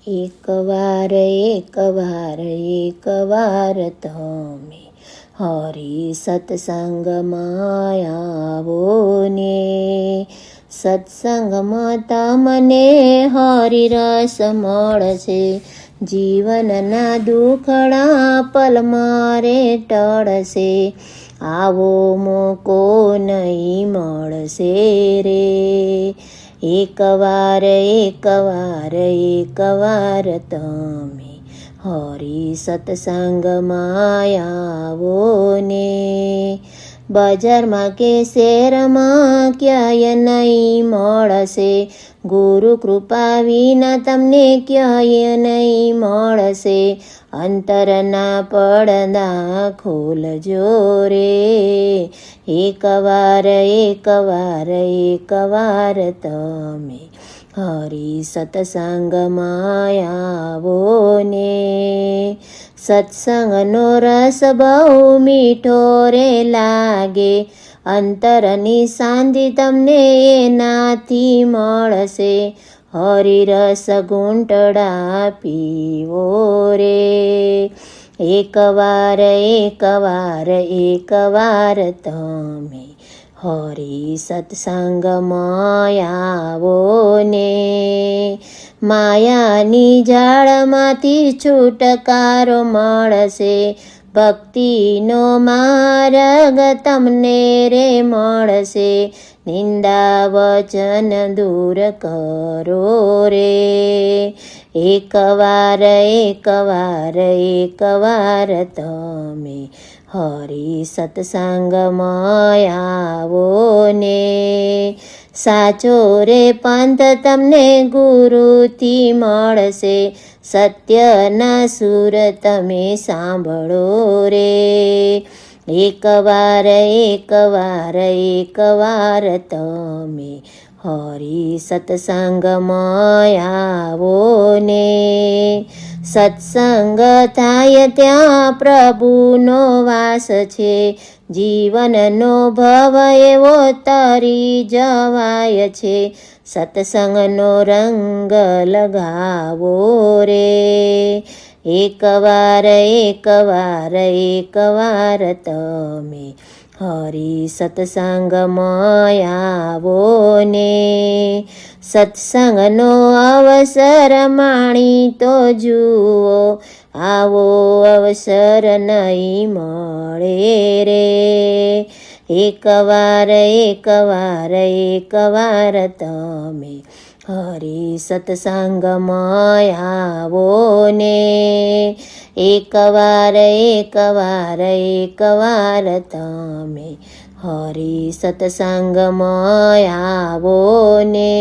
એકવાર તમે હરિ સત્સંગમાં આવો ને, સત્સંગમાં તમને હરિરસ મળશે, જીવનના દુખડા પલ મારે ટળશે, આવો મોકો નહીં મળશે રે. એકવાર તમે હરિ સત્સંગમાં આવો ને, બજારમાં કે શહેરમાં ક્યાંય નહીં મળશે, ગુરુ કૃપા વિના તમને ક્યાંય નહીં મળશે, અંતરના પડદા ખોલજો રે. એકવાર તમે હરિ સત્સંગમાં આવો ને, સત્સંગનો રસ બહુ મીઠો રે લાગે, અંતરની શાંતિ તમને એનાથી મળશે, હરિરસ ઘૂંટડા પીવો રે. એકવાર તમે હરિ સત્સંગમાં આવો ને, માયાની જાળમાંથી છુટકારો મળશે, ભક્તિનો માર્ગ તમને રે મળશે, નિંદા વચન દૂર કરો રે. એકવાર તમે હરિ સત્સંગમાં આવો ને, સાચો રે પંથ તમને ગુરુથી મળશે, સત્યના સુર તમે સાંભળો રે. એકવાર તમે હરિ સત્સંગમાં આવો ને, સત્સંગ થાય ત્યાં પ્રભુનો વાસ છે, જીવનનો ભવ એવો તરી જવાય છે, સત્સંગનો રંગ લગાવો રે. એકવાર તમે હરિ સત્સંગમાં આવો ને, સત્સંગનો અવસર માણી તો જુઓ, આવો અવસર નહીં મળે રે. એકવાર તમે હરિ સત્સંગમાં આવો ને, એકવાર તમે હરિ સત્સંગમાં આવો ને.